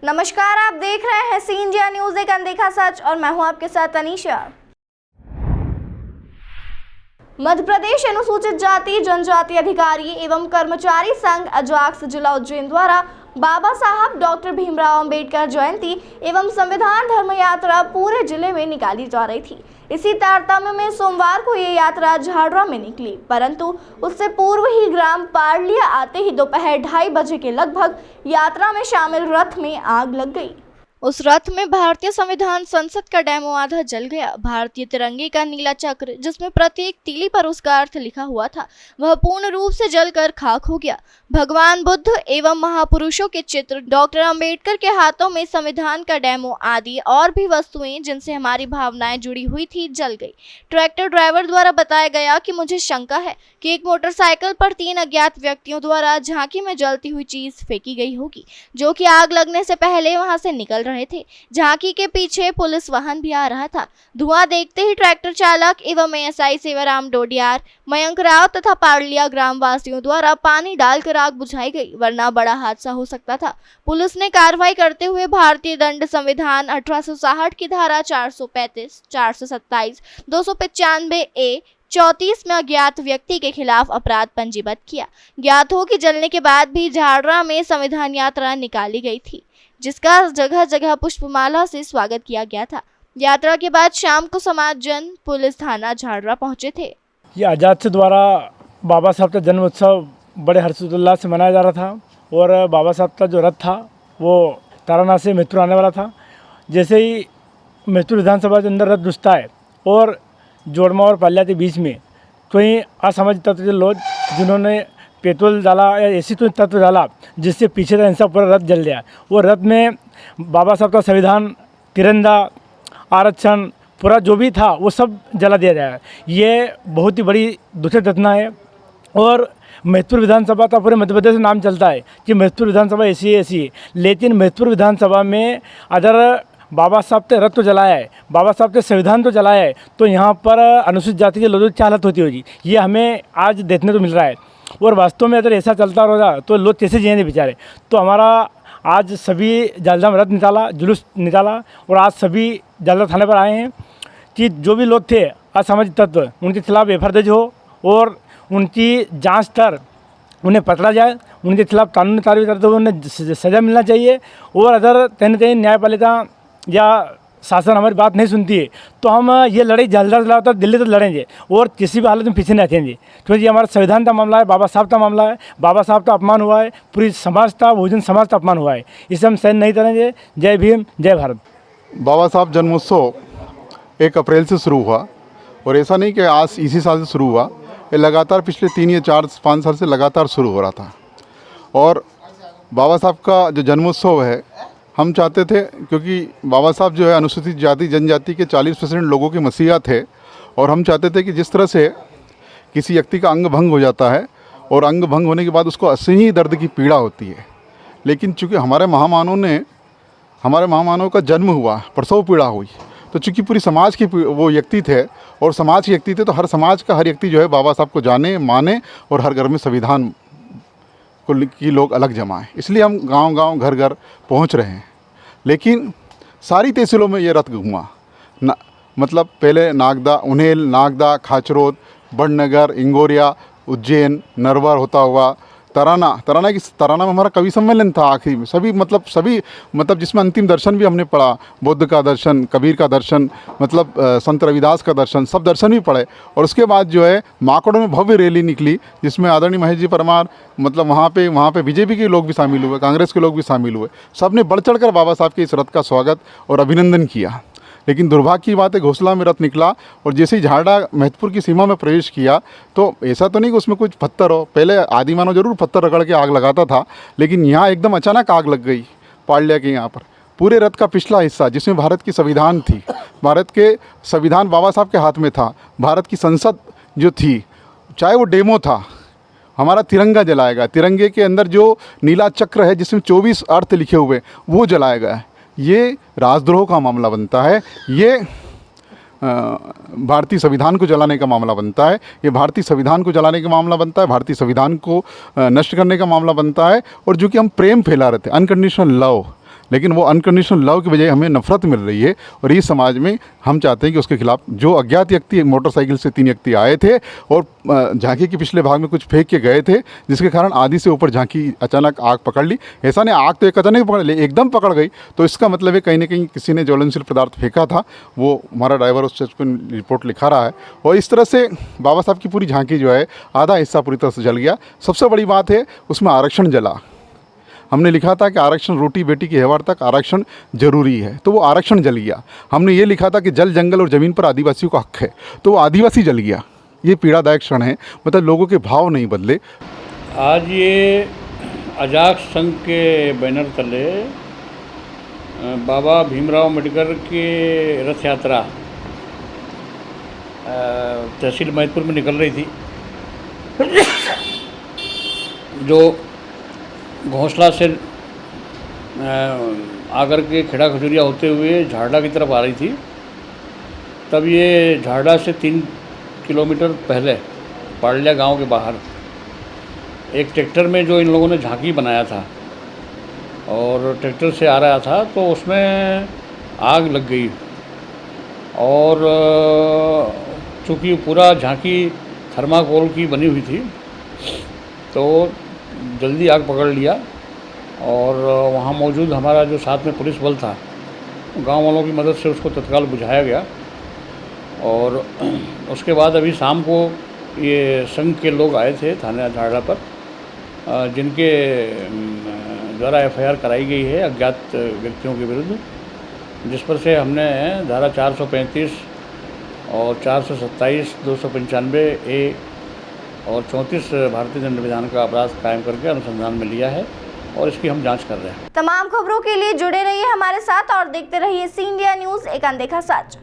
नमस्कार, आप देख रहे हैं सी इंडिया न्यूज, एक अनदेखा सच, और मैं हूं आपके साथ अनीशा। मध्य प्रदेश अनुसूचित जाति जनजाति अधिकारी एवं कर्मचारी संघ अजाक्स जिला उज्जैन द्वारा बाबा साहब डॉक्टर भीमराव अंबेडकर जयंती एवं संविधान धर्म यात्रा पूरे जिले में निकाली जा रही थी। इसी तारतम्य में सोमवार को ये यात्रा झाड़रा में निकली, परंतु उससे पूर्व ही ग्राम पारलिया आते ही दोपहर 2:30 बजे के लगभग यात्रा में शामिल रथ में आग लग गई। उस रथ में भारतीय संविधान संसद का डेमो आधा जल गया। भारतीय तिरंगे का नीला चक्र, जिसमें प्रत्येक तीली पर उसका अर्थ लिखा हुआ था, वह पूर्ण रूप से जलकर खाक हो गया। भगवान बुद्ध एवं महापुरुषों के चित्र, डॉक्टर अंबेडकर के हाथों में संविधान का डेमो आदि और भी वस्तुएं जिनसे हमारी भावनाएं जुड़ी हुई थी, जल गई। ट्रैक्टर ड्राइवर द्वारा बताया गया कि मुझे शंका है कि एक मोटरसाइकिल पर 3 अज्ञात व्यक्तियों द्वारा झांकी में जलती हुई चीज फेंकी गई होगी, जो कि आग लगने से पहले वहां से निकल रहे थे। झांकी के पीछे पुलिस वाहन भी आ रहा था। धुआं देखते ही ट्रैक्टर चालक एवं एएसआई सेवाराम डोडियार, मयंक राव तथा पारलिया ग्राम वासियों द्वारा पानी डालकर आग बुझाई गई, वरना बड़ा हादसा हो सकता था। पुलिस ने कार्रवाई करते हुए भारतीय दंड संविधान 1860 की धारा 435, 427, 295 ए 34 में अज्ञात व्यक्ति के खिलाफ अपराध पंजीबद्ध किया। ज्ञात हो कि जलने के बाद भी झाड़रा में संविधान यात्रा निकाली गई थी, जिसका जगह जगह पुष्पमाला से स्वागत किया गया था। यात्रा के बाद शाम को समाज जन पुलिस थाना झाड़रा पहुंचे थे। ये आज़ाद से द्वारा बाबा साहब का जन्म उत्सव बड़े हर्षोल्लास से मनाया जा रहा था, और बाबा साहब का जो रथ था वो तारानाथ से मैथुर आने वाला था। जैसे ही मैथुर विधानसभा के अंदर रथ घुसता है और जोड़मा और पाल्या के बीच में कोई असामाजिक तत्व के लोग जिन्होंने पेट्रोल डाला या ऐसी तो तत्व डाला जिससे पीछे का हिस्सा पूरा रथ जल गया। वो रथ में बाबा साहब का संविधान, तिरंगा, आरक्षण, पूरा जो भी था वो सब जला दिया जाए। ये बहुत ही बड़ी दुखद घटना है। और मैथुर विधानसभा का पूरे मध्य प्रदेश में नाम चलता है कि मैथुर विधानसभा ऐसी है, लेकिन मैथुर विधानसभा में अगर बाबा साहब के रथ तो जलाया है, बाबा साहब के संविधान तो जलाया है, तो यहाँ पर अनुसूचित जाति के लोगों की क्या हालत होती होगी, ये हमें आज देखने को मिल रहा है। और वास्तव में अगर ऐसा चलता रहेगा तो लोग कैसे जिएंगे बेचारे। तो हमारा आज सभी जलदा में रथ निकाला, जुलूस निकाला, और आज सभी जलदा थाने पर आए हैं कि जो भी लोग थे असामाजिक तत्व, उनके खिलाफ एफआईआर दर्ज हो और उनकी जांच कर उन्हें पकड़ा जाए, उनके खिलाफ कानूनी कार्रवाई करते हुए उन्हें सज़ा मिलना चाहिए। और अगर कहीं न कहीं न्यायपालिका या शासन हमारी बात नहीं सुनती है तो हम ये लड़ाई जल्द तक दिल्ली तक लड़ेंगे और किसी भी हालत में पीछे नहीं हटेंगे, क्योंकि ये हमारा संविधान का मामला है, बाबा साहब का मामला है। बाबा साहब का अपमान हुआ है, पूरी समाज का, बहुजन समाज का अपमान हुआ है, इसे हम सहन नहीं करेंगे। जय भीम, जय भारत। बाबा साहब जन्मोत्सव 1 अप्रैल से शुरू हुआ, और ऐसा नहीं कि आज इसी साल से शुरू हुआ, ये लगातार पिछले 3 या 4-5 साल से लगातार शुरू हो रहा था। और बाबा साहब का जो जन्मोत्सव है, हम चाहते थे, क्योंकि बाबा साहब जो है अनुसूचित जाति जनजाति के 40% लोगों के मसीहा थे, और हम चाहते थे कि जिस तरह से किसी व्यक्ति का अंग भंग हो जाता है और अंग भंग होने के बाद उसको असहनीय दर्द की पीड़ा होती है, लेकिन चूँकि हमारे महामानव का जन्म हुआ, प्रसव पीड़ा हुई, तो चूँकि पूरी समाज की वो व्यक्ति थे और समाज के व्यक्ति थे, तो हर समाज का हर व्यक्ति जो है बाबा साहब को जाने माने, और हर घर में संविधान की लोग अलग जमाएं। इसलिए हम गांव-गांव, घर-घर पहुंच रहे हैं। लेकिन सारी तहसीलों में ये रथ घूमा, मतलब पहले नागदा, उन्हेल, नागदा, खाचरोद, बड़नगर, इंगोरिया, उज्जैन, नरवर होता हुआ तराना में हमारा कवि सम्मेलन था आखिरी में। सभी मतलब जिसमें अंतिम दर्शन भी हमने पढ़ा, बुद्ध का दर्शन, कबीर का दर्शन, मतलब संत रविदास का दर्शन, सब दर्शन भी पढ़े। और उसके बाद जो है माकड़ों में भव्य रैली निकली, जिसमें आदरणीय महेश जी परमार, मतलब वहाँ पे बीजेपी के लोग भी शामिल हुए, कांग्रेस के लोग भी शामिल हुए। सब ने बढ़ चढ़ कर बाबा साहब के इस रथ का स्वागत और अभिनंदन किया। लेकिन दुर्भाग्य की बात है, घोसला में रथ निकला, और जैसे ही झाड़ा महतपुर की सीमा में प्रवेश किया, तो ऐसा तो नहीं कि उसमें कुछ पत्थर हो, पहले आदिमानव जरूर पत्थर रगड़ के आग लगाता था, लेकिन यहाँ एकदम अचानक आग लग गई पारलिया के यहाँ पर। पूरे रथ का पिछला हिस्सा, जिसमें भारत की संविधान थी, भारत के संविधान बाबा साहब के हाथ में था, भारत की संसद जो थी, चाहे वो डेमो था, हमारा तिरंगा जलाया गया, तिरंगे के अंदर जो नीला चक्र है जिसमें 24 अर्थ लिखे हुए वो जलाया गया है। ये राजद्रोह का मामला बनता है, ये भारतीय संविधान को जलाने का मामला बनता है, ये भारतीय संविधान को जलाने का मामला बनता है, भारतीय संविधान को नष्ट करने का मामला बनता है। और जो कि हम प्रेम फैला रहे थे, अनकंडीशनल लव, लेकिन वो अनकंडीशनल लव की बजाय हमें नफरत मिल रही है। और इस समाज में हम चाहते हैं कि उसके खिलाफ जो अज्ञात व्यक्ति मोटरसाइकिल से 3 व्यक्ति आए थे और झांकी के पिछले भाग में कुछ फेंक के गए थे, जिसके कारण आधी से ऊपर झांकी अचानक आग पकड़ ली। ऐसा नहीं आग तो एक अचानक पकड़ ली, एकदम पकड़ गई, तो इसका मतलब है कहीं ना कहीं किसी ने ज्वलनशील पदार्थ फेंका था। वो हमारा ड्राइवर उस चीज़ पर रिपोर्ट लिखा रहा है। और इस तरह से बाबा साहब की पूरी झांकी जो है आधा हिस्सा पूरी तरह से जल गया। सबसे बड़ी बात है उसमें आरक्षण जला। हमने लिखा था कि आरक्षण रोटी बेटी की हेवार तक आरक्षण जरूरी है, तो वो आरक्षण जल गया। हमने ये लिखा था कि जल जंगल और ज़मीन पर आदिवासियों का हक है, तो वो आदिवासी जल गया। ये पीड़ादायक क्षण है, मतलब लोगों के भाव नहीं बदले। आज ये अजाक्स संघ के बैनर तले बाबा भीमराव अम्बेडकर की रथ यात्रा तहसील मैदपुर में निकल रही थी, जो घोंसला से आकर के खेड़ा खजूरिया होते हुए झारडा की तरफ आ रही थी। तब ये झारडा से 3 किलोमीटर पहले पाड़लिया गांव के बाहर एक ट्रैक्टर में जो इन लोगों ने झांकी बनाया था और ट्रैक्टर से आ रहा था, तो उसमें आग लग गई। और चूँकि पूरा झांकी थर्माकोल की बनी हुई थी, तो जल्दी आग पकड़ लिया। और वहाँ मौजूद हमारा जो साथ में पुलिस बल था, गांव वालों की मदद से उसको तत्काल बुझाया गया। और उसके बाद अभी शाम को ये संघ के लोग आए थे थाने झारडा पर, जिनके द्वारा FIR कराई गई है अज्ञात व्यक्तियों के विरुद्ध, जिस पर से हमने धारा 435 और 427, 295A और 34 भारतीय दंड विधान का अपराध कायम करके अनुसंधान में लिया है और इसकी हम जांच कर रहे हैं। तमाम खबरों के लिए जुड़े रहिए हमारे साथ और देखते रहिए सी इंडिया न्यूज़, एक अनदेखा सच।